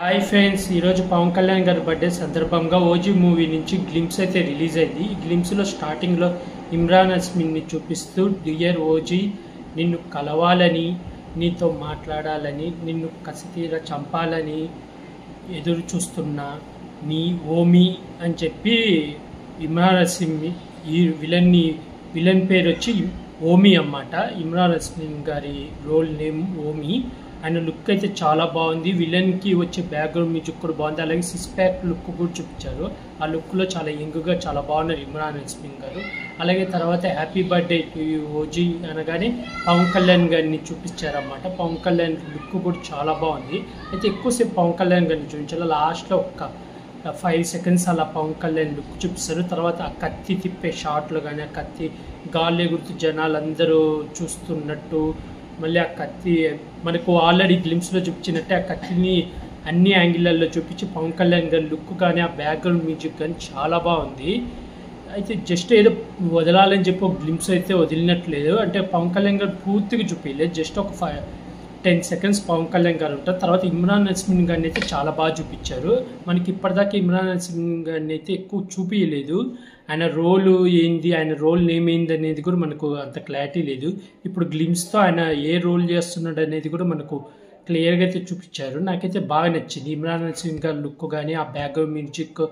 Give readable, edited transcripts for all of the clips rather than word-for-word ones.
Hi friends, ఈరోజు పవన్ కళ్యాణ్ గారి birthday సందర్భంగా ఓజీ మూవీ నుంచి గ్లింప్స్ అయితే రిలీజ్ అయింది. ఈ గ్లింప్స్లో స్టార్టింగ్లో ఇమ్రాన్ హస్మిన్ని చూపిస్తూ డియర్ ఓజీ, నిన్ను కలవాలని, నీతో మాట్లాడాలని, నిన్ను కసితీర చంపాలని ఎదురు చూస్తున్న నీ ఓమి అని చెప్పి ఇమ్రాన్ హస్మి ఈ విలన్ పేరు వచ్చి ఓమి అన్నమాట. ఇమ్రాన్ హస్మిన్ గారి రోల్ నేమ్ ఓమి. ఆయన లుక్ అయితే చాలా బాగుంది. విలన్కి వచ్చే బ్యాక్గ్రౌండ్ మ్యూజిక్ కూడా బాగుంది. అలాగే సిక్స్ ప్యాక్ లుక్ కూడా చూపించారు. ఆ లుక్లో చాలా యంగ్గా చాలా బాగున్నారు ఇమ్రాన్ హస్మిన్ గారు. అలాగే తర్వాత happy birthday to you OG అనగానే పవన్ కళ్యాణ్ గారిని చూపించారన్నమాట. పవన్ కళ్యాణ్ లుక్ కూడా చాలా బాగుంది. అయితే ఎక్కువసేపు పవన్ కళ్యాణ్ గారిని చూపించారు. లాస్ట్లో ఒక 5 seconds అలా పవన్ కళ్యాణ్ లుక్ చూపిస్తారు. తర్వాత ఆ కత్తి తిప్పే షాట్లు కానీ, ఆ కత్తి గాలి ఎగురుతూ జనాలందరూ చూస్తున్నట్టు, మళ్ళీ ఆ కత్తి మనకు ఆల్రెడీ గ్లిమ్స్లో చూపించినట్టే ఆ కత్తిని అన్ని యాంగిళ్ళల్లో చూపించి పవన్ కళ్యాణ్ గారి లుక్ కానీ, ఆ బ్యాక్గ్రౌండ్ మ్యూజిక్ కానీ చాలా బాగుంది. అయితే జస్ట్ ఏదో వదలాలని చెప్పి ఒక గ్లిమ్స్ అయితే వదిలినట్లేదు. అంటే పవన్ కళ్యాణ్ గారు పూర్తిగా చూపించలేదు. జస్ట్ ఒక 10 seconds పవన్ కళ్యాణ్ గారు ఉంటారు. తర్వాత ఇమ్రాన్ హస్మిన్ గారిని అయితే చాలా బాగా చూపించారు. మనకి ఇప్పటిదాకా ఇమ్రాన్ హస్మిన్ గారిని అయితే ఎక్కువ చూపించలేదు. ఆయన రోలు ఏంది, ఆయన రోల్ నేమ్ ఏంది అనేది కూడా మనకు అంత క్లారిటీ లేదు. ఇప్పుడు గ్లిమ్స్తో ఆయన ఏ రోల్ చేస్తున్నాడు అనేది కూడా మనకు క్లియర్గా అయితే చూపించారు. నాకైతే బాగా నచ్చింది ఇమ్రాన్ హస్మిన్ గారి లుక్ కానీ, ఆ background music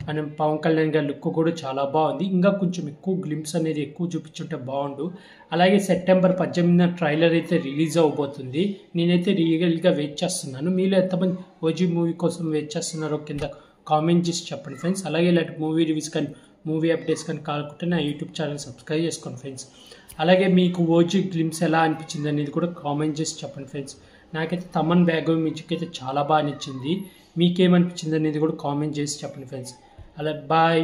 and Pawan Kalyan గారి లుక్ కూడా చాలా బాగుంది. ఇంకా కొంచెం ఎక్కువ గ్లిమ్స్ అనేది ఎక్కువ చూపించుంటే బాగుండు. అలాగే September 18న ట్రైలర్ అయితే రిలీజ్ అవబోతుంది. నేనైతే రియల్గా వెయిట్ చేస్తున్నాను. మీలో ఎంతమంది ఓజీ మూవీ కోసం వెయిట్ చేస్తున్నారో కింద కామెంట్ చేసి చెప్పండి ఫ్రెండ్స్. అలాగే ఇలాంటి మూవీ రివ్యూస్ కానీ, మూవీ అప్డేట్స్ కానీ కావాలంటే నా యూట్యూబ్ ఛానల్ సబ్స్క్రైబ్ చేసుకోండి ఫ్రెండ్స్. అలాగే మీకు ఓజీ గ్లిమ్స్ ఎలా అనిపించింది అనేది కూడా కామెంట్ చేసి చెప్పండి ఫ్రెండ్స్. నాకైతే తమన్ బ్యాక్గ్రౌండ్ మ్యూజిక్ అయితే చాలా బాగా నచ్చింది. మీకేమనిపించింది అనేది కూడా కామెంట్ చేసి చెప్పండి ఫ్రెండ్స్. అలా బాయ్.